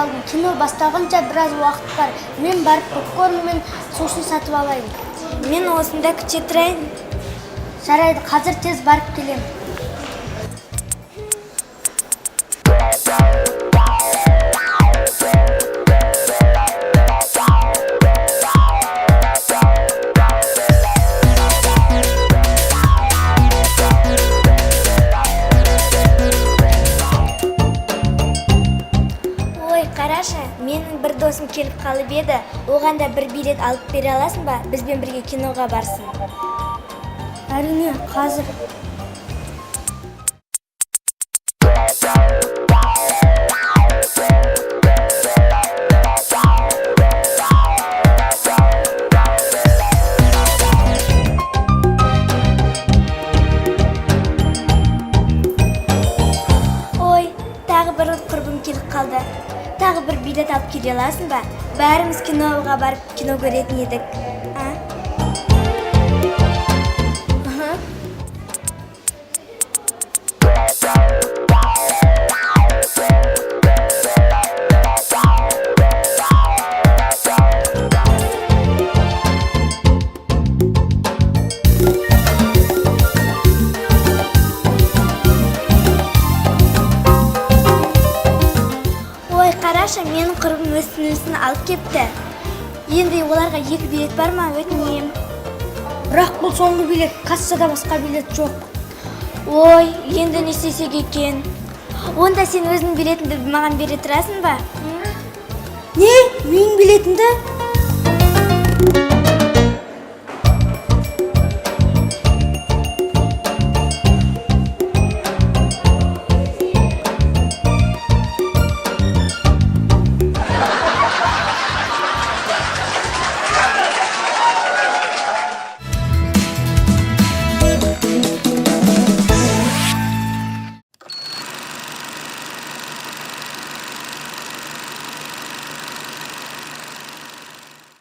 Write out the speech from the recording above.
қалдым. Кино басталғанша біраз уақыт бар. Мен барып попкорн мен сусын сатып алайын. Мен осында күте тұрайын. Жарайды, қазір тез барып келем. Қарашы, менің бір досым келіп қалып еді. Оған да бір билет алып бере аласың ба? Бізбен бірге киноға барсын. Әрине, қазір. Ой, тағы бір құрбым келіп қалды. Тағы бір билет алып келе аласың ба? Бәріміз киноға барып кино көретін едік. Қарашы, менің құрбым өз алып кепті. Енді оларға 2 билет бар ма, өтінем. Бірақ бұл соңғы билет, кассада басқа билет жоқ. Ой, енді не істесек екен? Онда сен өзінің билетіңді маған бере тұрасың ба? Не? Менің билетімді?